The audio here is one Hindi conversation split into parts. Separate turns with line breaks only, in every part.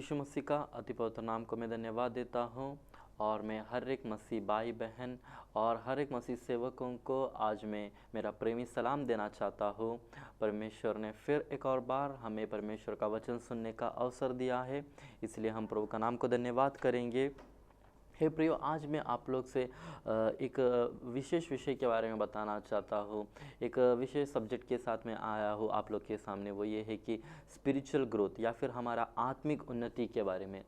यीशु मसीह का अति पवित्र नाम को मैं धन्यवाद देता हूँ और मैं हर एक मसीह भाई बहन और हर एक मसीह सेवकों को आज मैं मेरा प्रेमी सलाम देना चाहता हूँ। परमेश्वर ने फिर एक और बार हमें परमेश्वर का वचन सुनने का अवसर दिया है, इसलिए हम प्रभु का नाम को धन्यवाद करेंगे। हे प्रियो, आज मैं आप लोग से एक विशेष विषय के बारे में बताना चाहता हूँ। एक विशेष सब्जेक्ट के साथ में आया हूँ आप लोग के सामने, वो ये है कि स्पिरिचुअल ग्रोथ या फिर हमारा आत्मिक उन्नति के बारे में।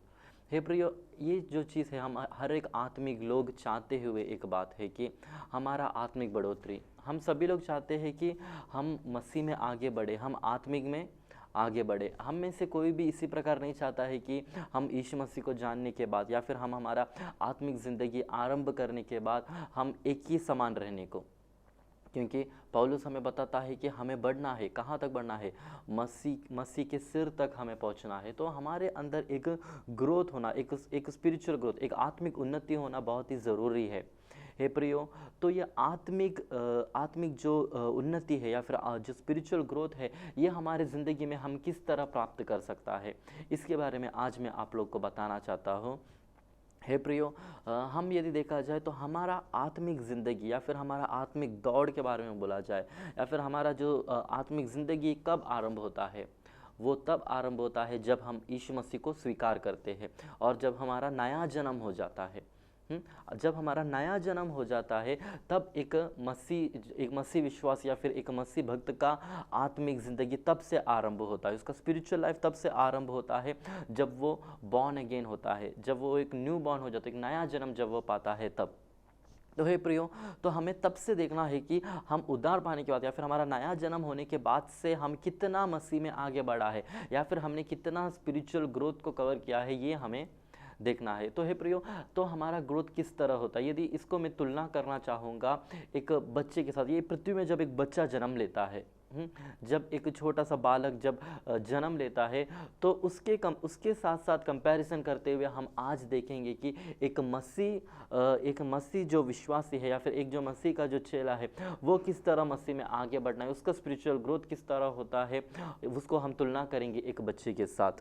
हे प्रियो, ये जो चीज़ है हम हर एक आत्मिक लोग चाहते हुए एक बात है कि हमारा आत्मिक बढ़ोतरी। हम सभी लोग चाहते हैं कि हम मसीह में आगे बढ़े, हम आत्मिक में आगे बढ़े। हम में से कोई भी इसी प्रकार नहीं चाहता है कि हम यीशु मसीह को जानने के बाद या फिर हम हमारा आत्मिक ज़िंदगी आरंभ करने के बाद हम एक ही समान रहने को, क्योंकि पौलुस हमें बताता है कि हमें बढ़ना है। कहाँ तक बढ़ना है? मसीह के सिर तक हमें पहुँचना है। तो हमारे अंदर एक ग्रोथ होना, एक स्पिरिचुअल ग्रोथ, एक आत्मिक उन्नति होना बहुत ही ज़रूरी है। हे प्रियो, तो ये आत्मिक जो उन्नति है या फिर जो स्पिरिचुअल ग्रोथ है, ये हमारे ज़िंदगी में हम किस तरह प्राप्त कर सकता है, इसके बारे में आज मैं आप लोग को बताना चाहता हूँ। हे प्रियो, हम यदि देखा जाए तो हमारा आत्मिक ज़िंदगी या फिर हमारा आत्मिक दौड़ के बारे में बोला जाए या फिर हमारा जो आत्मिक ज़िंदगी कब आरंभ होता है, वो तब आरंभ होता है जब हम यीशु मसीह को स्वीकार करते हैं और जब हमारा नया जन्म हो जाता है। जब हमारा नया जन्म हो जाता है तब एक मसीह विश्वास या फिर एक मसीह भक्त का आत्मिक ज़िंदगी तब से आरंभ होता है। उसका स्पिरिचुअल लाइफ तब से आरंभ होता है जब वो बॉर्न अगेन होता है, जब वो एक न्यू बॉर्न हो जाता है, एक नया जन्म जब वो पाता है तब। तो हे प्रियो, तो हमें तब से देखना है कि हम उद्धार पाने के बाद या फिर हमारा नया जन्म होने के बाद से हम कितना मसीह में आगे बढ़ा है या फिर हमने कितना स्पिरिचुअल ग्रोथ को कवर किया है, ये हमें देखना है। तो हे प्रियो, तो हमारा ग्रोथ किस तरह होता है, यदि इसको मैं तुलना करना चाहूँगा एक बच्चे के साथ। ये पृथ्वी में जब एक बच्चा जन्म लेता है, जब एक छोटा सा बालक जब जन्म लेता है, तो उसके साथ साथ कंपैरिजन करते हुए हम आज देखेंगे कि एक मसीह जो विश्वासी है या फिर एक जो मसीह का जो चेला है, वो किस तरह मसीह में आगे बढ़ना है, उसका स्पिरिचुअल ग्रोथ किस तरह होता है, उसको हम तुलना करेंगे एक बच्चे के साथ।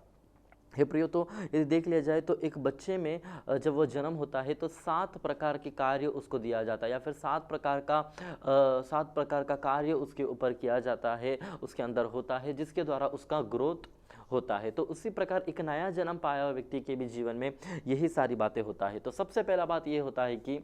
हे प्रियो, तो यदि देख लिया जाए तो एक बच्चे में जब वो जन्म होता है तो 7 प्रकार के कार्य उसको दिया जाता है या फिर 7 प्रकार का कार्य उसके ऊपर किया जाता है, उसके अंदर होता है, जिसके द्वारा उसका ग्रोथ होता है। तो उसी प्रकार एक नया जन्म पाया हुआ व्यक्ति के भी जीवन में यही सारी बातें होता है। तो सबसे पहला बात ये होता है कि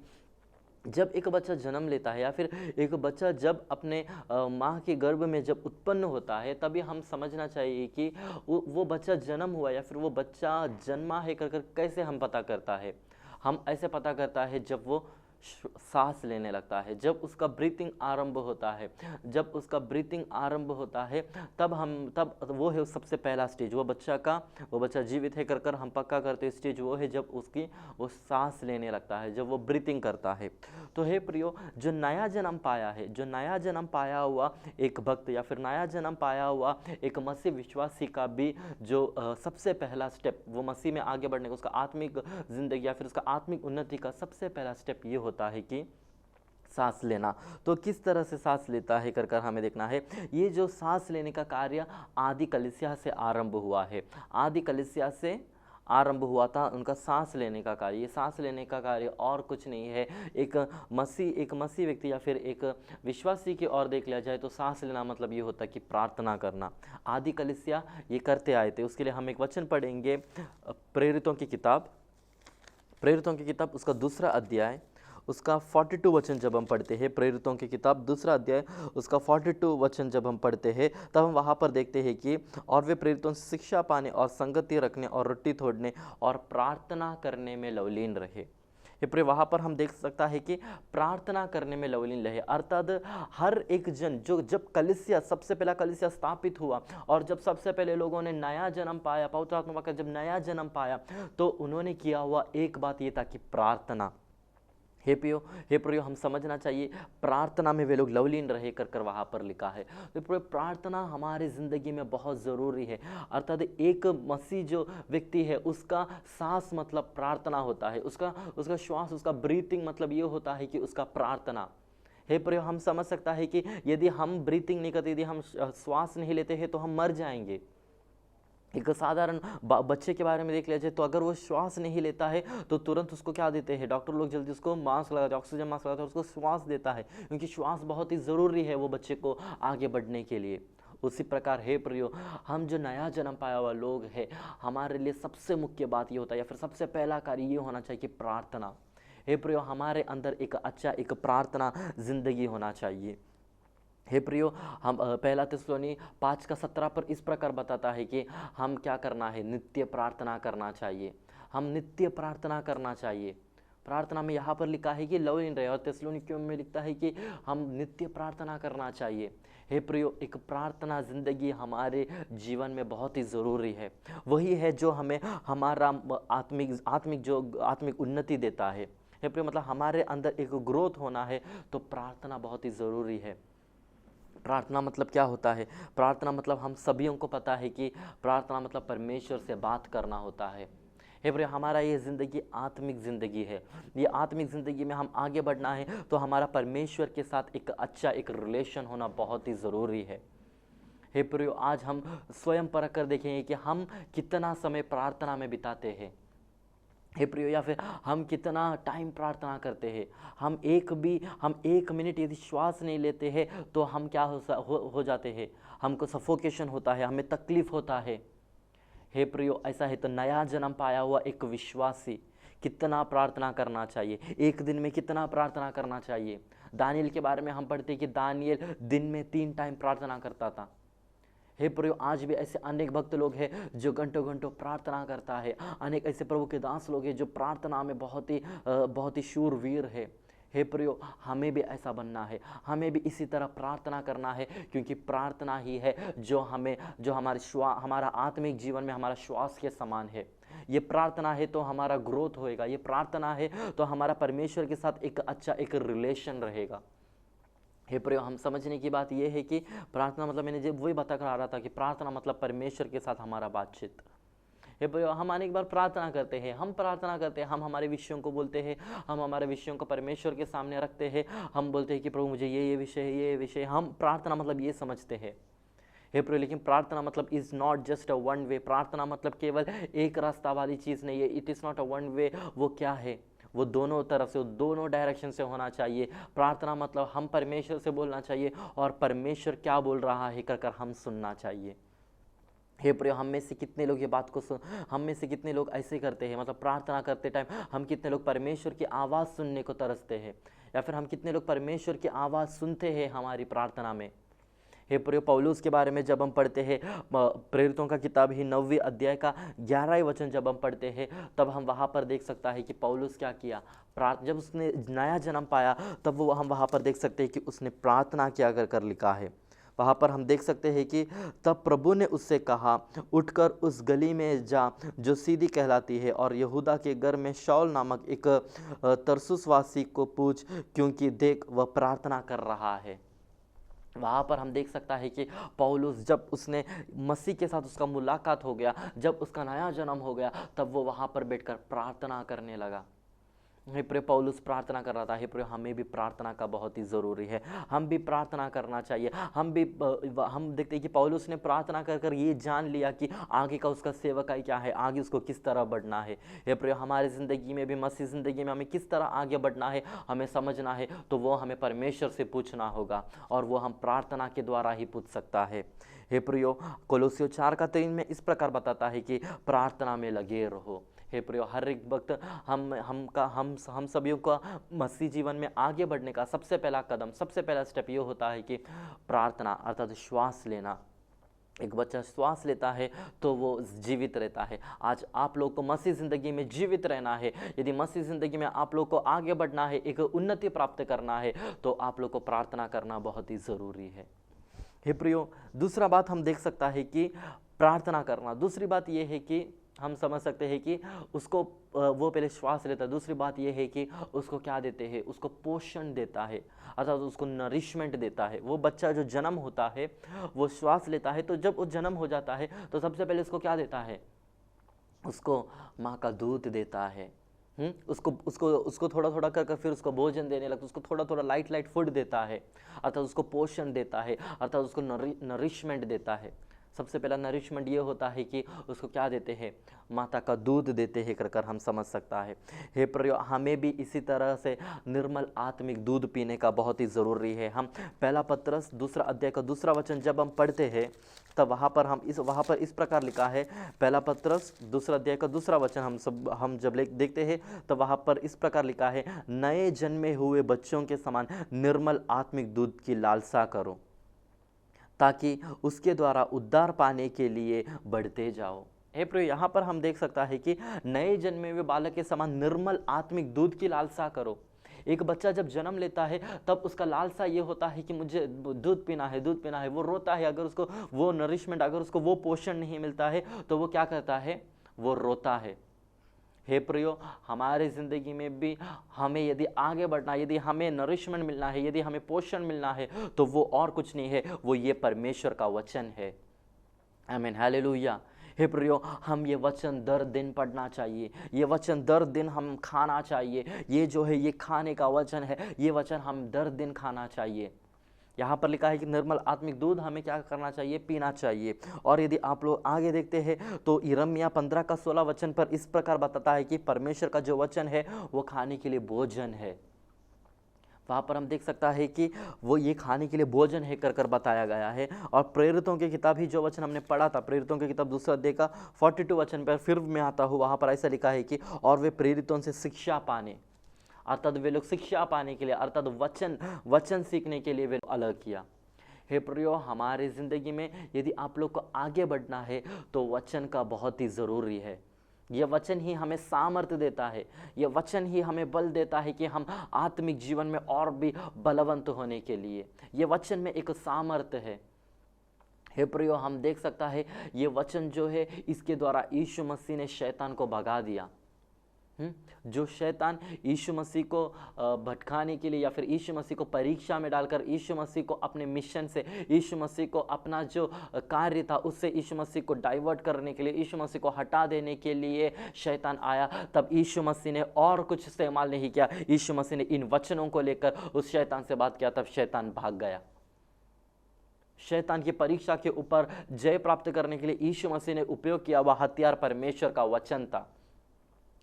जब एक बच्चा जन्म लेता है या फिर एक बच्चा जब अपने माँ के गर्भ में जब उत्पन्न होता है, तभी हम समझना चाहिए कि वो बच्चा जन्म हुआ या फिर वो बच्चा जन्मा है कर कैसे हम पता करता है। हम ऐसे पता करता है जब वो सांस लेने लगता है, जब उसका ब्रीथिंग आरंभ होता है। जब उसका ब्रीथिंग आरंभ होता है तब वो है सबसे पहला स्टेज। वो बच्चा जीवित है कर हम पक्का करते स्टेज वो है जब वो सांस लेने लगता है, जब वो ब्रीथिंग करता है। तो हे प्रियो, जो नया जन्म पाया हुआ एक भक्त या फिर नया जन्म पाया हुआ एक मसीह विश्वासी का भी जो सबसे पहला स्टेप वो मसीह में आगे बढ़ने का, उसका आत्मिक जिंदगी या फिर उसका आत्मिक उन्नति का सबसे पहला स्टेप ये होता है कि सांस लेना। तो किस तरह से सांस लेता है कर हमें देखना है। ये जो सांस लेने का कार्य आदि कलीसिया से आरंभ हुआ है, आदि कलीसिया से आरंभ हुआ था उनका सांस लेने का कार्य। ये सांस लेने का कार्य और कुछ नहीं है। एक मसीह व्यक्ति या फिर एक विश्वासी की ओर देख लिया जाए तो सांस लेना मतलब ये होता है कि प्रार्थना करना। आदि कलीसिया ये करते आए थे। उसके लिए हम एक वचन पढ़ेंगे, प्रेरितों की किताब उसका दूसरा अध्याय उसका 42 वचन जब हम पढ़ते हैं। प्रेरितों की किताब दूसरा अध्याय उसका 42 वचन जब हम पढ़ते हैं तब हम वहाँ पर देखते हैं कि और वे प्रेरितों से शिक्षा पाने और संगति रखने और रोटी तोड़ने और प्रार्थना करने में लवलीन रहे। ये वहाँ पर हम देख सकता है कि प्रार्थना करने में लवलीन रहे, अर्थात हर एक जन जो जब सबसे पहला कलीसिया स्थापित हुआ और जब सबसे पहले लोगों ने नया जन्म पाया, पवित्र आत्मा का जब नया जन्म पाया, तो उन्होंने किया हुआ एक बात ये था कि प्रार्थना। हे प्रियो, हम समझना चाहिए प्रार्थना में वे लोग लवलीन रहे कर वहाँ पर लिखा है। तो प्रार्थना हमारे ज़िंदगी में बहुत ज़रूरी है। अर्थात एक मसीह जो व्यक्ति है उसका सांस मतलब प्रार्थना होता है, उसका श्वास, उसका ब्रीथिंग मतलब ये होता है कि उसका प्रार्थना। हे प्रियो, हम समझ सकता है कि यदि हम ब्रीथिंग नहीं करते, यदि हम श्वास नहीं लेते हैं तो हम मर जाएंगे। एक साधारण बच्चे के बारे में देख लिया जाए तो अगर वो श्वास नहीं लेता है तो तुरंत उसको क्या देते हैं, डॉक्टर लोग जल्दी उसको मास्क लगाते हैं, ऑक्सीजन मास्क लगाते हैं, उसको श्वास देता है, क्योंकि श्वास बहुत ही ज़रूरी है वो बच्चे को आगे बढ़ने के लिए। उसी प्रकार हे प्रियो, हम जो नया जन्म पाया हुआ लोग हैं, हमारे लिए सबसे मुख्य बात ये होता है, या फिर सबसे पहला कार्य ये होना चाहिए कि प्रार्थना। हे प्रियो, हमारे अंदर एक अच्छा एक प्रार्थना जिंदगी होना चाहिए। हे प्रियो, हम पहला थिस्सलुनी 5:17 पर इस प्रकार बताता है कि हम क्या करना है, नित्य प्रार्थना करना चाहिए। हम नित्य प्रार्थना करना चाहिए। प्रार्थना में यहाँ पर लिखा है कि लव इन रहे, और थिस्सलुनीकियों में लिखता है कि हम नित्य प्रार्थना करना चाहिए। हे प्रियो, एक प्रार्थना जिंदगी हमारे जीवन में बहुत ही ज़रूरी है। वही है जो हमें हमारा आत्मिक उन्नति देता है। हे प्रियो, मतलब हमारे अंदर एक ग्रोथ होना है तो प्रार्थना बहुत ही ज़रूरी है। प्रार्थना मतलब क्या होता है? प्रार्थना मतलब हम सभी को पता है कि प्रार्थना मतलब परमेश्वर से बात करना होता है। हे प्रिय, हमारा ये ज़िंदगी आत्मिक ज़िंदगी है। ये आत्मिक ज़िंदगी में हम आगे बढ़ना है तो हमारा परमेश्वर के साथ एक अच्छा एक रिलेशन होना बहुत ही ज़रूरी है। हे प्रियो, आज हम स्वयं परख कर देखेंगे कि हम कितना समय प्रार्थना में बिताते हैं। हे प्रियो, या फिर हम कितना टाइम प्रार्थना करते हैं। हम एक मिनट यदि श्वास नहीं लेते हैं तो हम क्या हो जाते हैं, हमको सफोकेशन होता है, हमें तकलीफ होता है। हे प्रियो, ऐसा है तो नया जन्म पाया हुआ एक विश्वासी कितना प्रार्थना करना चाहिए, एक दिन में कितना प्रार्थना करना चाहिए। दानियल के बारे में हम पढ़ते हैं कि दानियल दिन में 3 टाइम प्रार्थना करता था। हे प्रभु, आज भी ऐसे अनेक भक्त लोग हैं जो घंटों घंटों प्रार्थना करता है। अनेक ऐसे प्रभु के दास लोग हैं जो प्रार्थना में बहुत ही शूरवीर है। हे प्रभु, हमें भी ऐसा बनना है, हमें भी इसी तरह प्रार्थना करना है, क्योंकि प्रार्थना ही है जो हमारा आत्मिक जीवन में हमारा श्वास के समान है। ये प्रार्थना है तो हमारा ग्रोथ होएगा, ये प्रार्थना है तो हमारा परमेश्वर के साथ एक अच्छा एक रिलेशन रहेगा। हे प्रियो, हम समझने की बात यह है कि प्रार्थना मतलब, मैंने जब वही बता कर आ रहा था कि प्रार्थना मतलब परमेश्वर के साथ हमारा बातचीत। हे प्रियो, हम अनेक बार प्रार्थना करते हैं, हम हमारे विषयों को बोलते हैं, हम हमारे विषयों को परमेश्वर के सामने रखते हैं। हम बोलते हैं कि प्रभु मुझे ये विषय है, ये विषय। हम प्रार्थना मतलब ये समझते हैं। हे प्रियो, लेकिन प्रार्थना मतलब is not just a one way. प्रार्थना मतलब केवल एक रास्ता वाली चीज़ नहीं है। It is not a one way. वो क्या है? वो दोनों तरफ से, दोनों डायरेक्शन से होना चाहिए। प्रार्थना मतलब हम परमेश्वर से बोलना चाहिए और परमेश्वर क्या बोल रहा है कर हम सुनना चाहिए। हे प्रियो, हम में से कितने लोग ये बात को हम में से कितने लोग ऐसे करते हैं, मतलब प्रार्थना करते टाइम हम कितने लोग परमेश्वर की आवाज़ सुनने को तरसते हैं, या फिर हम कितने लोग परमेश्वर की आवाज़ सुनते हैं हमारी प्रार्थना में। हे प्रियो, पौलुस के बारे में जब हम पढ़ते हैं, प्रेरितों का किताब ही 9वें अध्याय का 11वां वचन जब हम पढ़ते हैं, तब हम वहाँ पर देख सकता है कि पौलुस क्या किया। जब उसने नया जन्म पाया तब वो हम वहाँ पर देख सकते हैं कि उसने प्रार्थना किया कर लिखा है। वहाँ पर हम देख सकते हैं कि तब प्रभु ने उससे कहा, उठकर उस गली में जा जो सीधी कहलाती है, और यहूदा के घर में शाऊल नामक एक तरसुसवासी को पूछ, क्योंकि देख वह प्रार्थना कर रहा है। वहाँ पर हम देख सकता है कि पौलुस, जब उसने मसीह के साथ उसका मुलाकात हो गया, जब उसका नया जन्म हो गया, तब वो वहाँ पर बैठकर प्रार्थना करने लगा। हे प्रिय, पौलुस प्रार्थना कर रहा था। हे प्रिय, हमें भी प्रार्थना का बहुत ही ज़रूरी है। हम भी प्रार्थना करना चाहिए। हम देखते हैं कि पौलुस ने प्रार्थना कर ये जान लिया कि आगे का उसका सेवकाई क्या है, आगे उसको किस तरह बढ़ना है। हे प्रिय, हमारे ज़िंदगी में भी, मसीह ज़िंदगी में हमें किस तरह आगे बढ़ना है, हमें समझना है, तो वो हमें परमेश्वर से पूछना होगा, और वो हम प्रार्थना के द्वारा ही पूछ सकता है। हे प्रियो, कोलोसियों 4:3 में इस प्रकार बताता है कि प्रार्थना में लगे रहो। हे प्रियो, हर एक वक्त हम सभी का मसीह जीवन में आगे बढ़ने का सबसे पहला स्टेप ये होता है कि प्रार्थना, अर्थात श्वास लेना। एक बच्चा श्वास लेता है तो वो जीवित रहता है। आज आप लोग को मसीह ज़िंदगी में जीवित रहना है, यदि मसीह ज़िंदगी में आप लोग को आगे बढ़ना है, एक उन्नति प्राप्त करना है, तो आप लोग को प्रार्थना करना बहुत ही ज़रूरी है। हे प्रियो, दूसरा बात हम देख सकता है कि प्रार्थना करना, दूसरी बात ये है कि हम समझ सकते हैं कि उसको वो पहले श्वास लेता है। दूसरी बात ये है कि उसको क्या देते हैं, उसको पोषण देता है, अर्थात उसको नरिशमेंट देता है। वो बच्चा जो जन्म होता है वो श्वास लेता है, तो जब वो जन्म हो जाता है तो सबसे पहले उसको क्या देता है, उसको माँ का दूध देता है। उसको थोड़ा थोड़ा कर फिर उसको भोजन देने लगता है, उसको थोड़ा थोड़ा लाइट फूड देता है, अर्थात उसको पोषण देता है, अर्थात उसको नरिशमेंट देता है। सबसे पहला नरिशमेंट ये होता है कि उसको क्या देते हैं, माता का दूध देते हैं कर हम समझ सकता है। हे प्रियो, हमें भी इसी तरह से निर्मल आत्मिक दूध पीने का बहुत ही ज़रूरी है। हम पहला पत्रस दूसरा अध्याय का दूसरा वचन जब हम पढ़ते हैं तब वहाँ पर इस प्रकार लिखा है, पहला पत्रस दूसरा अध्याय का दूसरा वचन हम जब देखते हैं तब वहाँ पर इस प्रकार लिखा है, नए जन्मे हुए बच्चों के समान निर्मल आत्मिक दूध की लालसा करो ताकि उसके द्वारा उद्धार पाने के लिए बढ़ते जाओ। हे प्रिय, यहाँ पर हम देख सकता है कि नए जन्मे हुए बालक के समान निर्मल आत्मिक दूध की लालसा करो। एक बच्चा जब जन्म लेता है तब उसका लालसा ये होता है कि मुझे दूध पीना है, दूध पीना है। वो रोता है, अगर उसको वो नरिशमेंट, अगर उसको वो पोषण नहीं मिलता है तो वो क्या करता है, वो रोता है। हे प्रियो, हमारे ज़िंदगी में भी हमें यदि आगे बढ़ना, यदि हमें नरिशमेंट मिलना है, यदि हमें पोषण मिलना है तो वो और कुछ नहीं है, वो ये परमेश्वर का वचन है। आमीन, हालेलुया। हे प्रियो, हम ये वचन दर दिन पढ़ना चाहिए, ये वचन दर दिन हम खाना चाहिए। ये जो है ये खाने का वचन है, ये वचन हम दर दिन खाना चाहिए। यहाँ पर लिखा है कि निर्मल आत्मिक दूध हमें क्या करना चाहिए, पीना चाहिए। और यदि आप लोग आगे देखते हैं तो यिर्मयाह 15 का 16 वचन पर इस प्रकार बताता है कि परमेश्वर का जो वचन है वो खाने के लिए भोजन है। वहाँ पर हम देख सकता है कि वो ये खाने के लिए भोजन है कर बताया गया है। और प्रेरितों की किताब ही जो वचन हमने पढ़ा था, प्रेरितों की किताब दूसरा अध्याय का 42 वचन पर फिर मैं आता हूँ, वहाँ पर ऐसा लिखा है कि और वे प्रेरितों से शिक्षा पाने, अर्थात वे लोग शिक्षा पाने के लिए, अर्थात वचन सीखने के लिए वे अलग किया। हे प्रियो, हमारे ज़िंदगी में यदि आप लोग को आगे बढ़ना है तो वचन का बहुत ही ज़रूरी है। यह वचन ही हमें सामर्थ्य देता है, यह वचन ही हमें बल देता है कि हम आत्मिक जीवन में और भी बलवंत होने के लिए। यह वचन में एक सामर्थ्य है। हे प्रियो, हम देख सकता है ये वचन जो है इसके द्वारा यीशु मसीह ने शैतान को भगा दिया। जो शैतान यीशु मसीह को भटकाने के लिए या फिर यीशु मसीह को परीक्षा में डालकर यीशु मसीह को अपने मिशन से, यीशु मसीह को अपना जो कार्य था उससे यीशु मसीह को डाइवर्ट करने के लिए, यीशु मसीह को हटा देने के लिए शैतान आया, तब यीशु मसीह ने और कुछ इस्तेमाल नहीं किया। यीशु मसीह ने इन वचनों को लेकर उस शैतान से बात किया, तब शैतान भाग गया। शैतान की परीक्षा के ऊपर जय प्राप्त करने के लिए यीशु मसीह ने उपयोग किया वह हथियार परमेश्वर का वचन था।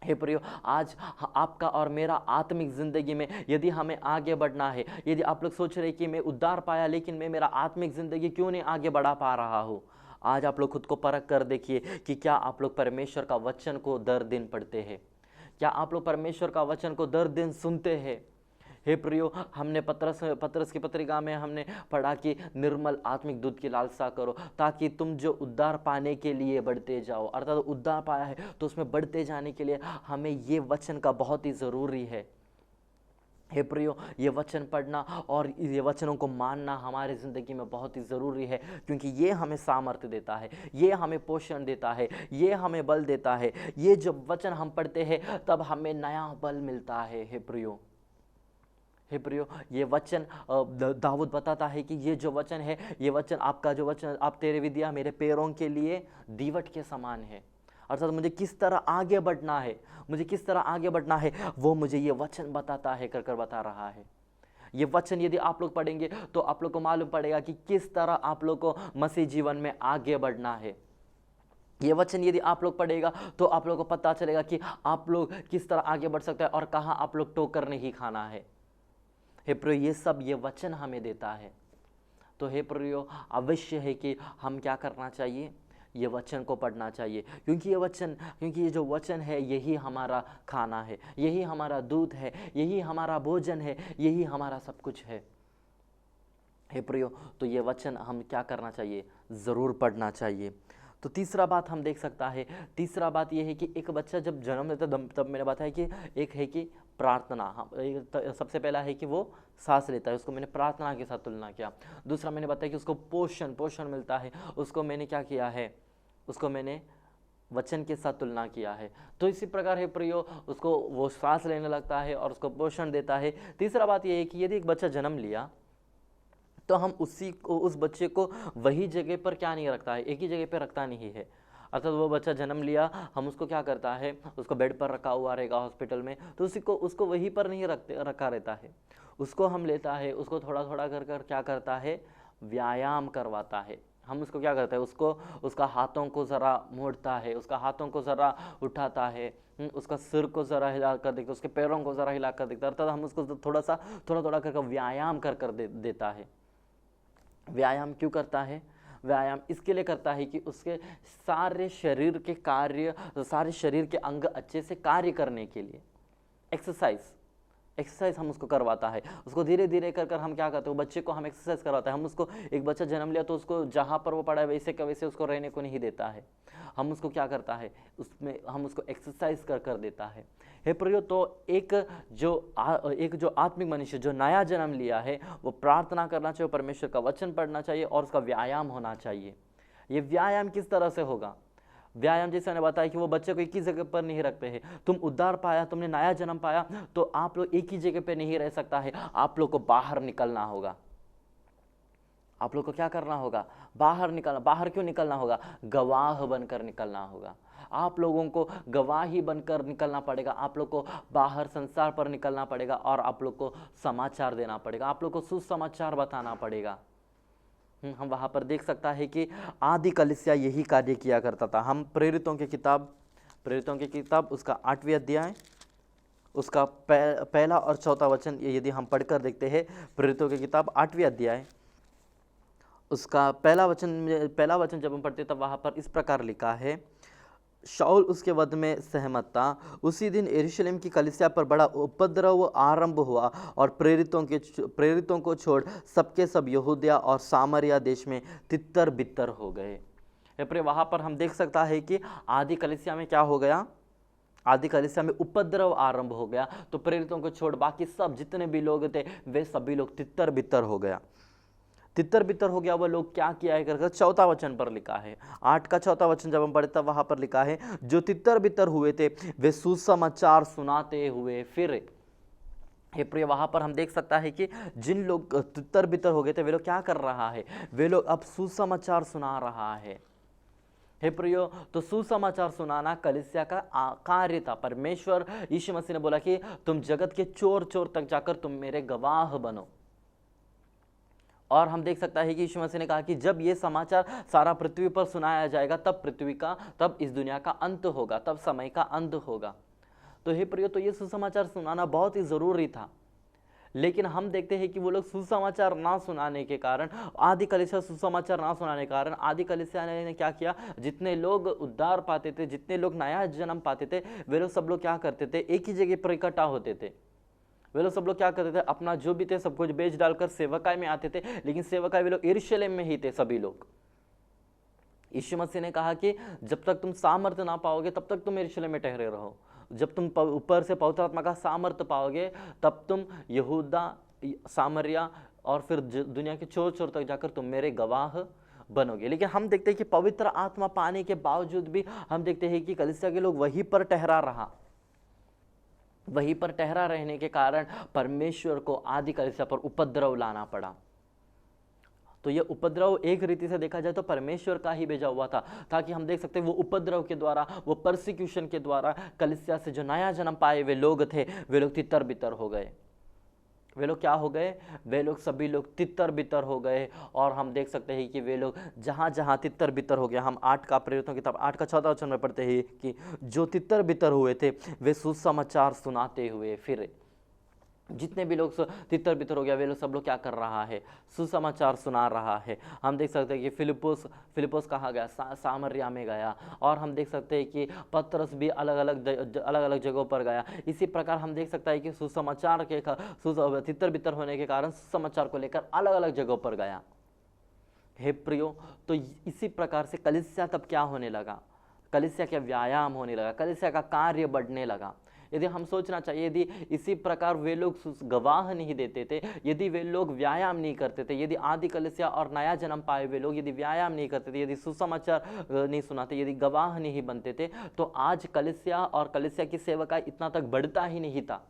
हे प्रियो, आज आपका और मेरा आत्मिक ज़िंदगी में यदि हमें आगे बढ़ना है, यदि आप लोग सोच रहे कि मैं उद्धार पाया लेकिन मैं मेरा आत्मिक ज़िंदगी क्यों नहीं आगे बढ़ा पा रहा हूँ, आज आप लोग खुद को परख कर देखिए कि क्या आप लोग परमेश्वर का वचन को दर दिन पढ़ते हैं, क्या आप लोग परमेश्वर का वचन को दर दिन सुनते हैं। हे प्रियो, हमने पत्रस की पत्रिका में हमने पढ़ा कि निर्मल आत्मिक दूध की लालसा करो ताकि तुम जो उद्धार पाने के लिए बढ़ते जाओ, अर्थात उद्धार पाया है तो उसमें बढ़ते जाने के लिए हमें ये वचन का बहुत ही ज़रूरी है। हे प्रियो, ये वचन पढ़ना और ये वचनों को मानना हमारे ज़िंदगी में बहुत ही ज़रूरी है, क्योंकि ये हमें सामर्थ्य देता है, ये हमें पोषण देता है, ये हमें बल देता है। ये जब वचन हम पढ़ते हैं तब हमें नया बल मिलता है। हे प्रियो, ये वचन दाऊद बताता है कि ये जो वचन है, ये वचन आपका जो वचन, आप तेरे विद्या मेरे पैरों के लिए दीवट के समान है। अर्थात मुझे किस तरह आगे बढ़ना है, मुझे किस तरह आगे बढ़ना है वो मुझे ये वचन बताता है, कर बता रहा है। ये वचन यदि आप लोग पढ़ेंगे तो आप लोग को मालूम पड़ेगा कि किस तरह आप लोग को मसीह जीवन में आगे बढ़ना है। ये वचन यदि आप लोग पढ़ेगा तो आप लोग को पता चलेगा कि आप लोग किस तरह आगे बढ़ सकते हैं और कहाँ आप लोग टोकर नहीं खाना है। हे प्रियो, ये सब ये वचन हमें देता है। तो हे प्रियो, अवश्य है कि हम क्या करना चाहिए, ये वचन को पढ़ना चाहिए, क्योंकि ये जो वचन है यही हमारा खाना है, यही हमारा दूध है, यही हमारा भोजन है, यही हमारा सब कुछ है। हे प्रियो, तो ये वचन हम क्या करना चाहिए, ज़रूर पढ़ना चाहिए। तो तीसरा बात हम देख सकता है, तीसरा बात यह है कि एक बच्चा जब जन्म लेता है तब मैंने बताया कि एक है कि प्रार्थना, हाँ, सबसे पहला है कि वो सांस लेता है, उसको मैंने प्रार्थना के साथ तुलना किया। दूसरा मैंने बताया कि उसको पोषण मिलता है, उसको मैंने क्या किया है, उसको मैंने वचन के साथ तुलना किया है। तो इसी प्रकार है प्रियो, उसको वो सांस लेने लगता है और उसको पोषण देता है। तीसरा बात यह है कि यदि एक बच्चा जन्म लिया तो हम उस बच्चे को वही जगह पर क्या नहीं रखता है, एक ही जगह पर रखता नहीं है। अर्थात वो बच्चा जन्म लिया, हम उसको क्या करता है, उसको बेड पर रखा हुआ रहेगा हॉस्पिटल में, तो उसको वहीं पर नहीं रखा रहता है। उसको हम लेता है, उसको थोड़ा थोड़ा कर क्या करता है, व्यायाम करवाता है। हम उसको क्या करते हैं, उसको उसका हाथों को ज़रा मोड़ता है, उसका हाथों को ज़रा उठाता है, उसका सिर को ज़रा हिला कर देखता है, उसके पैरों को ज़रा हिला कर देखता है, अर्थात हम उसको थोड़ा थोड़ा करके व्यायाम कर देता है। व्यायाम क्यों करता है? व्यायाम इसके लिए करता है कि उसके सारे शरीर के कार्य, सारे शरीर के अंग अच्छे से कार्य करने के लिए एक्सरसाइज हम उसको करवाता है। उसको धीरे धीरे कर हम क्या करते हैं, बच्चे को हम एक्सरसाइज करवाता है। हम उसको, एक बच्चा जन्म लिया तो उसको जहाँ पर वो पड़ा है वैसे का वैसे उसको रहने को नहीं देता है। हम उसको क्या करता है, उसमें हम उसको एक्सरसाइज कर देता है। हे प्रियो, तो एक जो आत्मिक मनुष्य जो नया जन्म लिया है वो प्रार्थना करना चाहिए, परमेश्वर का वचन पढ़ना चाहिए और उसका व्यायाम होना चाहिए। ये व्यायाम किस तरह से होगा? व्यायाम जैसे मैंने बताया कि वो बच्चे को एक ही जगह पर नहीं रखते हैं। तुम उद्धार पाया, तुमने नया जन्म पाया, तो आप लोग एक ही जगह पे नहीं रह सकता है, आप लोग को बाहर निकलना होगा। आप लोग को क्या करना होगा? बाहर निकलना। बाहर क्यों निकलना होगा? गवाह बनकर निकलना होगा। आप लोगों को गवाही बनकर निकलना पड़ेगा। आप लोग को बाहर संसार पर निकलना पड़ेगा और आप लोग को समाचार देना पड़ेगा, आप लोग को सुसमाचार बताना पड़ेगा। हम वहाँ पर देख सकता है कि आदि कलीसिया यही कार्य किया करता था। हम प्रेरितों की किताब उसका 8वें अध्याय, उसका पहला और चौथा वचन यदि हम पढ़कर देखते हैं, प्रेरितों की किताब 8वें अध्याय उसका पहला वचन जब हम पढ़ते तब वहाँ पर इस प्रकार लिखा है, शाऊल उसके वध में सहमत था। उसी दिन यरूशलेम की कलीसिया पर बड़ा उपद्रव आरंभ हुआ और प्रेरितों को छोड़ सबके सब यहूदिया और सामरिया देश में तितर बितर हो गए। वहाँ पर हम देख सकता है कि आदि कलीसिया में क्या हो गया? आदि कलीसिया में उपद्रव आरंभ हो गया, तो प्रेरितों को छोड़ बाकी सब जितने भी लोग थे वे सभी लोग तितर बितर हो गया। तितर बितर हो गया वो लोग क्या किया है करके चौथा वचन पर लिखा है। 8 का चौथा वचन जब हम पढ़ते वहां पर लिखा है, जो तितर बितर हुए थे वे सुसमाचार सुनाते हुए फिरे। हे प्रिय, वहां पर हम देख सकता है कि जिन लोग तितर बितर हो गए थे वे लोग क्या कर रहा है? वे लोग अब सुसमाचार सुना रहा है। हे प्रियो, तो सुसमाचार सुनाना कलीसिया का कार्य था। परमेश्वर यीशु मसीह ने बोला कि तुम जगत के चोर चोर तक जाकर तुम मेरे गवाह बनो। और हम देख सकता है कि यीशु मसीह ने कहा कि जब ये समाचार सारा पृथ्वी पर सुनाया जाएगा तब इस दुनिया का अंत होगा, तब समय का अंत होगा। तो हे प्रियो, तो ये सुसमाचार सुनाना बहुत ही जरूरी था। लेकिन हम देखते हैं कि वो लोग सुसमाचार ना सुनाने के कारण, आदि कलीसिया सुसमाचार ना सुनाने के कारण आदि कलीसिया ने क्या किया? जितने लोग उद्धार पाते थे, जितने लोग नया जन्म पाते थे, वे लोग सब लोग क्या करते थे? एक ही जगह पर इकट्ठा होते थे। वे लोग सब लोग क्या करते थे? अपना जो भी थे सब कुछ बेच डालकर सेवकाई में आते थे। लेकिन सेवकाई वे लोग यरूशलेम में ही थे सभी लोग। यीशु मसीह ने कहा कि जब तक तुम सामर्थ्य ना पाओगे तब तक तुम यरूशलेम में ठहरे रहो। जब तुम ऊपर से पवित्र आत्मा का सामर्थ्य पाओगे तब तुम यहूदा, सामरिया और फिर दुनिया के छोर छोर तक जाकर तुम मेरे गवाह बनोगे। लेकिन हम देखते हैं कि पवित्र आत्मा पाने के बावजूद भी हम देखते हैं कि कलीसिया के लोग वहीं पर ठहरा रहने के कारण परमेश्वर को आदि कलीसिया पर उपद्रव लाना पड़ा। तो यह उपद्रव एक रीति से देखा जाए तो परमेश्वर का ही भेजा हुआ था, ताकि हम देख सकते हैं वो उपद्रव के द्वारा, वो परसिक्यूशन के द्वारा कलीसिया से जो नया जन्म पाए वे लोग थे वे लोग तितर बितर हो गए। वे लोग क्या हो गए? वे लोग सभी लोग तितर बितर हो गए। और हम देख सकते हैं कि वे लोग जहाँ जहाँ तितर बितर हो गया, हम 8 का प्रेरितों की किताब 8 का 14 वचन में पढ़ते हैं कि जो तितर बितर हुए थे वे सुसमाचार सुनाते हुए फिरे। जितने भी लोग तितर बितर हो गया वे लोग सब लोग क्या कर रहा है? सुसमाचार सुना रहा है। हम देख सकते हैं कि फिलिप्पुस कहाँ गया? सामरिया में गया। और हम देख सकते हैं कि पतरस भी अलग अलग जगहों पर गया। इसी प्रकार हम देख सकते हैं कि सुसमाचार के तितर बितर होने के कारण सुसमाचार को लेकर अलग अलग जगहों पर गया। हे प्रियो, तो इसी प्रकार से कलीसिया तब क्या होने लगा? कलीसिया का व्यायाम होने लगा, कलीसिया का कार्य बढ़ने लगा। यदि हम सोचना चाहिए, यदि इसी प्रकार वे लोग गवाह नहीं देते थे, यदि वे लोग व्यायाम नहीं करते थे, यदि आदि कलीसिया और नया जन्म पाए वे लोग यदि व्यायाम नहीं करते थे, यदि सुसमाचार नहीं सुनाते, यदि गवाह नहीं बनते थे, तो आज कलीसिया और कलीसिया की सेवका इतना तक बढ़ता ही नहीं था।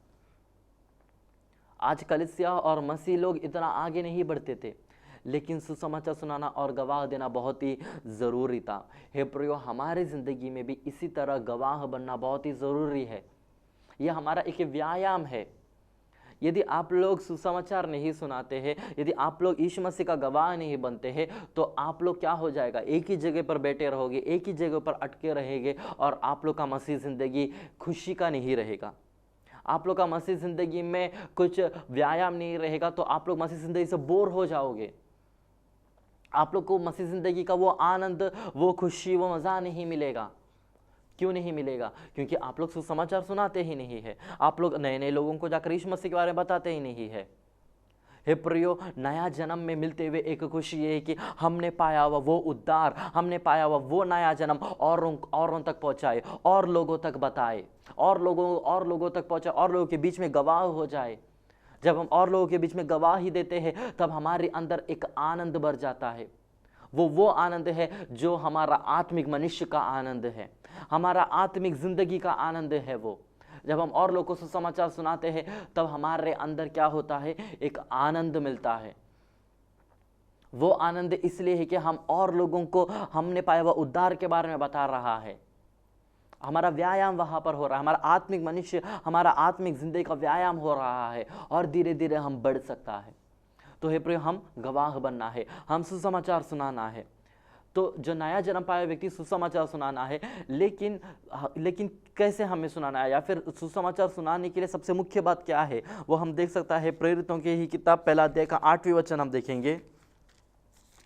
आज कलीसिया और मसीह लोग इतना आगे नहीं बढ़ते थे। लेकिन सुसमाचार सुनाना और गवाह देना बहुत ही ज़रूरी था। हे प्रियो, हमारे ज़िंदगी में भी इसी तरह गवाह बनना बहुत ही ज़रूरी है। यह हमारा एक व्यायाम है। यदि आप लोग सुसमाचार नहीं सुनाते हैं, यदि आप लोग यीशु मसीह का गवाह नहीं बनते हैं, तो आप लोग क्या हो जाएगा, एक ही जगह पर बैठे रहोगे, एक ही जगह पर अटके रहेंगे और आप लोग का मसीह ज़िंदगी खुशी का नहीं रहेगा। आप लोग का मसीह ज़िंदगी में कुछ व्यायाम नहीं रहेगा, तो आप लोग मसीह ज़िंदगी से बोर हो जाओगे। आप लोग को मसीह ज़िंदगी का वो आनंद, वो खुशी, वो मज़ा नहीं मिलेगा। क्यों नहीं मिलेगा? क्योंकि आप लोग सुसमाचार सुनाते ही नहीं है। आप लोग नए नए लोगों को जाकर यीशु मसीह के बारे में बताते ही नहीं है। हे प्रियो, नया जन्म में मिलते हुए एक खुशी ये है कि हमने पाया हुआ वो उद्धार, हमने पाया हुआ वो नया जन्म औरों तक पहुंचाए, और लोगों तक बताए, और लोगों तक पहुंचाए, और लोगों के बीच में गवाह हो जाए। जब हम और लोगों के बीच में गवाही देते हैं, तब हमारे अंदर एक आनंद भर जाता है। वो आनंद है जो हमारा आत्मिक मनुष्य का आनंद है, हमारा आत्मिक जिंदगी का आनंद है। वो जब हम और लोगों को सुसमाचार सुनाते हैं, तब हमारे अंदर क्या होता है, एक आनंद मिलता है। वो आनंद इसलिए है कि हम और लोगों को हमने पाया हुआ उद्धार के बारे में बता रहा है। हमारा व्यायाम वहां पर हो रहा है, हमारा आत्मिक मनुष्य, हमारा आत्मिक जिंदगी का व्यायाम हो रहा है, और धीरे धीरे हम बढ़ सकता है। तो हे प्रिय, हम गवाह बनना है, हम सुसमाचार सुनाना है। तो जो नया जन्म पाया व्यक्ति सुसमाचार सुनाना है, लेकिन कैसे हमें सुनाना है, या फिर सुसमाचार सुनाने के लिए सबसे मुख्य बात क्या है, वो हम देख सकता है प्रेरितों की ही किताब पहला अध्याय का 8वें वचन हम देखेंगे।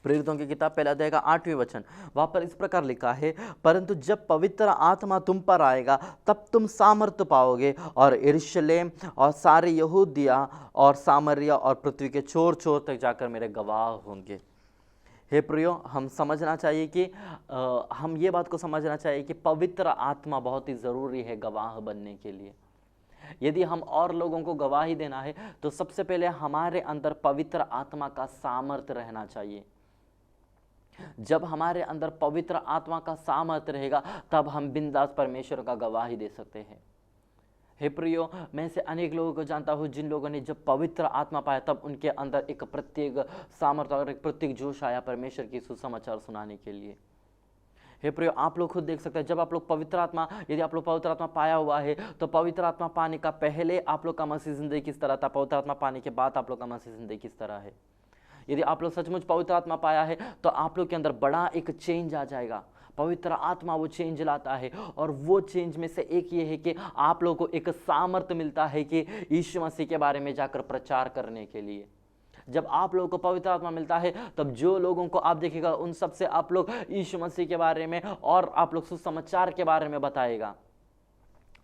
प्रेरितों की किताब पहला अध्याय का 8वें वचन, वहां पर इस प्रकार लिखा है, परंतु जब पवित्र आत्मा तुम पर आएगा, तब तुम सामर्थ्य पाओगे, और यरूशलेम और सारे यहूदिया और सामरिया और पृथ्वी के छोर छोर तक जाकर मेरे गवाह होंगे। हे प्रियो, हम समझना चाहिए कि हम ये बात को समझना चाहिए कि पवित्र आत्मा बहुत ही ज़रूरी है गवाह बनने के लिए। यदि हम और लोगों को गवाही देना है, तो सबसे पहले हमारे अंदर पवित्र आत्मा का सामर्थ्य रहना चाहिए। जब हमारे अंदर पवित्र आत्मा का सामर्थ्य रहेगा, तब हम बिंदास परमेश्वर का गवाही दे सकते हैं। हे प्रियो, मैं से अनेक लोगों को जानता हूँ जिन लोगों ने जब पवित्र आत्मा पाया, तब उनके अंदर एक प्रत्येक सामर्थ्य और एक प्रत्येक जोश आया परमेश्वर की सुसमाचार सुनाने के लिए। हे प्रियो, आप लोग खुद देख सकते हैं, जब आप लोग पवित्र आत्मा, यदि आप लोग पवित्र आत्मा पाया हुआ है, तो पवित्र आत्मा पाने का पहले आप लोग का मसीह जिंदगी किस तरह था, पवित्र आत्मा पाने के बाद आप लोग का मसीह जिंदगी किस तरह है। यदि आप लोग सचमुच पवित्र आत्मा पाया है, तो आप लोग के अंदर बड़ा एक चेंज आ जाएगा। पवित्र आत्मा वो चेंज लाता है, और वो चेंज में से एक ये है कि आप लोगों को एक सामर्थ्य मिलता है कि यीशु मसीह के बारे में जाकर प्रचार करने के लिए। जब आप लोगों को पवित्र आत्मा मिलता है, तब जो लोगों को आप देखेगा, उन सब से आप लोग यीशु मसीह के बारे में और आप लोग सुसमाचार के बारे में बताएगा।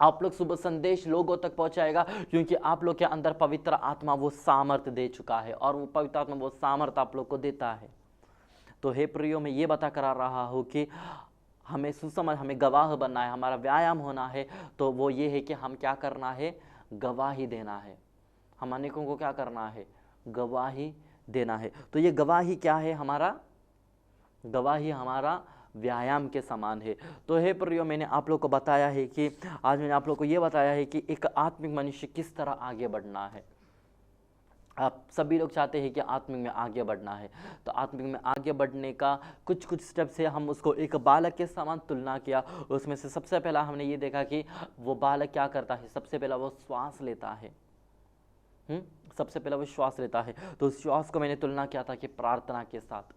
आप लोग सुबह संदेश लोगों तक पहुंचाएगा, क्योंकि आप लोग के अंदर पवित्र आत्मा वो सामर्थ्य दे चुका है, और वो पवित्र आत्मा वो सामर्थ्य आप लोग को देता है। तो हे प्रियो, मैं ये बता कर रहा हूँ कि हमें गवाह बनना है, हमारा व्यायाम होना है। तो वो ये है कि हम क्या करना है, गवाही देना है। हम अनेकों को क्या करना है, गवाही देना है। तो ये गवाही क्या है, गवाही हमारा व्यायाम के समान है। तो हे प्रियो, मैंने आप लोग को बताया है कि आज मैंने आप लोग को ये बताया है कि एक आत्मिक मनुष्य किस तरह आगे बढ़ना है। आप सभी लोग चाहते हैं कि आत्मिक में आगे बढ़ना है, तो आत्मिक में आगे बढ़ने का कुछ स्टेप से हम उसको एक बालक के समान तुलना किया। उसमें से सबसे पहला हमने ये देखा कि वो बालक क्या करता है, सबसे पहला वो श्वास लेता है। सबसे पहला वो श्वास लेता है। तो उस श्वास को मैंने तुलना किया था कि प्रार्थना के साथ।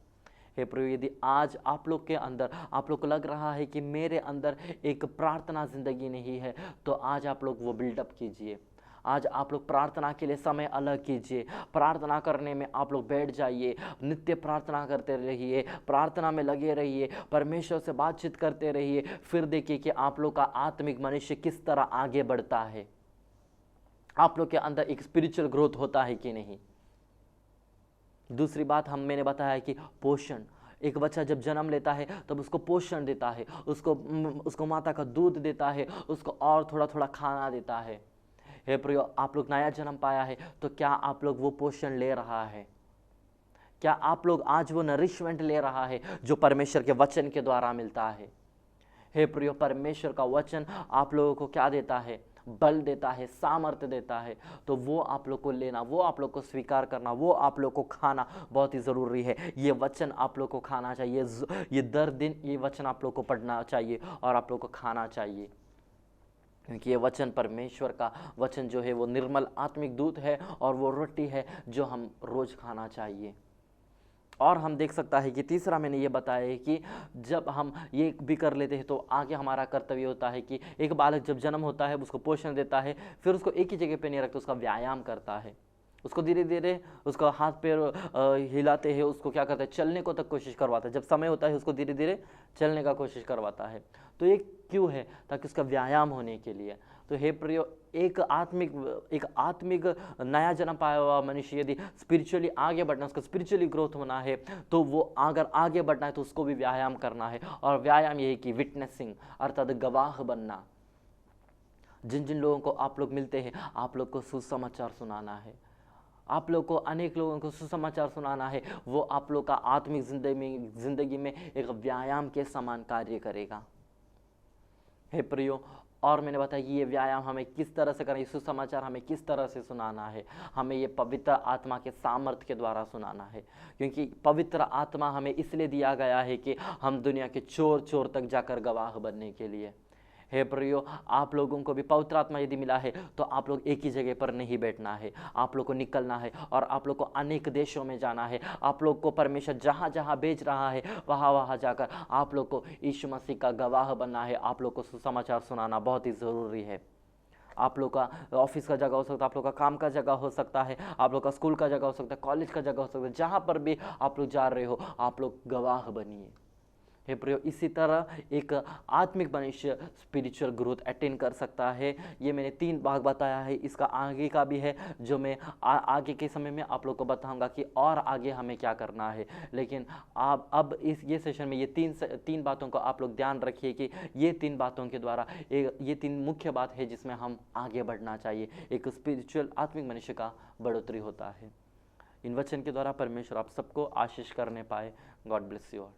हे प्रभु, यदि आज आप लोग के अंदर, आप लोग को लग रहा है कि मेरे अंदर एक प्रार्थना जिंदगी नहीं है, तो आज आप लोग वो बिल्डअप कीजिए। आज आप लोग प्रार्थना के लिए समय अलग कीजिए। प्रार्थना करने में आप लोग बैठ जाइए, नित्य प्रार्थना करते रहिए, प्रार्थना में लगे रहिए, परमेश्वर से बातचीत करते रहिए। फिर देखिए कि आप लोग का आत्मिक मनुष्य किस तरह आगे बढ़ता है, आप लोग के अंदर एक स्पिरिचुअल ग्रोथ होता है कि नहीं। दूसरी बात मैंने बताया कि पोषण। एक बच्चा जब जन्म लेता है तब उसको पोषण देता है, उसको माता का दूध देता है, उसको और थोड़ा थोड़ा खाना देता है। हे प्रियो, आप लोग नया जन्म पाया है, तो क्या आप लोग वो पोषण ले रहा है? क्या आप लोग आज वो नरिशमेंट ले रहा है जो परमेश्वर के वचन के द्वारा मिलता है? हे प्रियो, परमेश्वर का वचन आप लोगों को क्या देता है? बल देता है, सामर्थ्य देता है। तो वो आप लोग को लेना, वो आप लोग को स्वीकार करना, वो आप लोग को खाना बहुत ही ज़रूरी है। ये वचन आप लोग को खाना चाहिए, ये दर दिन ये वचन आप लोग को पढ़ना चाहिए और आप लोग को खाना चाहिए। क्योंकि ये वचन परमेश्वर का वचन जो है वो निर्मल आत्मिक दूत है और वो रोटी है जो हम रोज खाना चाहिए। और हम देख सकता है कि तीसरा मैंने ये बताया है कि जब हम ये भी कर लेते हैं तो आगे हमारा कर्तव्य होता है कि एक बालक जब जन्म होता है उसको पोषण देता है, फिर उसको एक ही जगह पे नहीं रखता, उसका व्यायाम करता है, उसको धीरे धीरे उसका हाथ पैर हिलाते हैं, उसको क्या करता है चलने को तक कोशिश करवाता है, जब समय होता है उसको धीरे धीरे चलने का कोशिश करवाता है। तो ये क्यों है? ताकि उसका व्यायाम होने के लिए। तो हे प्रियो, एक आत्मिक नया जन्म पाया हुआ मनुष्य यदि स्पिरिचुअली आगे बढ़ना, उसका स्पिरिचुअली ग्रोथ होना है, तो वो अगर आगे बढ़ना है तो उसको भी व्यायाम करना है। और व्यायाम ये है कि विटनेसिंग अर्थात गवाह बनना। जिन जिन लोगों को आप लोग मिलते हैं, आप लोग को सुसमाचार सुनाना है, आप लोग को अनेक लोगों को सुसमाचार सुनाना है। वो आप लोग का आत्मिक जिंदगी में एक व्यायाम के समान कार्य करेगा। हे प्रियो, और मैंने बताया कि ये व्यायाम हमें किस तरह से करना है, सुसमाचार हमें किस तरह से सुनाना है। हमें ये पवित्र आत्मा के सामर्थ्य के द्वारा सुनाना है, क्योंकि पवित्र आत्मा हमें इसलिए दिया गया है कि हम दुनिया के चोर चोर तक जाकर गवाह बनने के लिए। हे प्रियो, आप लोगों को भी पवित्र आत्मा यदि मिला है तो आप लोग एक ही जगह पर नहीं बैठना है, आप लोग को निकलना है और आप लोग को अनेक देशों में जाना है। आप लोग को परमेश्वर जहाँ जहाँ भेज रहा है वहाँ वहाँ जाकर आप लोग को यीशु मसीह का गवाह बनना है। आप लोग को सुसमाचार सुनाना बहुत ही ज़रूरी है। आप लोग का ऑफिस का जगह हो सकता है, आप लोग का काम का जगह हो सकता है, आप लोग का स्कूल का जगह हो सकता है, कॉलेज का जगह हो सकता है, जहाँ पर भी आप लोग जा रहे हो आप लोग गवाह बनिए। हे प्रियो, इसी तरह एक आत्मिक मनुष्य स्पिरिचुअल ग्रोथ अटेन कर सकता है। ये मैंने 3 भाग बताया है, इसका आगे का भी है जो मैं आगे के समय में आप लोग को बताऊंगा कि और आगे हमें क्या करना है। लेकिन आप अब ये सेशन में ये तीन बातों को आप लोग ध्यान रखिए कि ये 3 बातों के द्वारा ये 3 मुख्य बात है जिसमें हम आगे बढ़ना चाहिए। एक स्पिरिचुअल आत्मिक मनुष्य का बढ़ोतरी होता है। इन वचन के द्वारा परमेश्वर आप सबको आशीष करने पाए। God bless you all.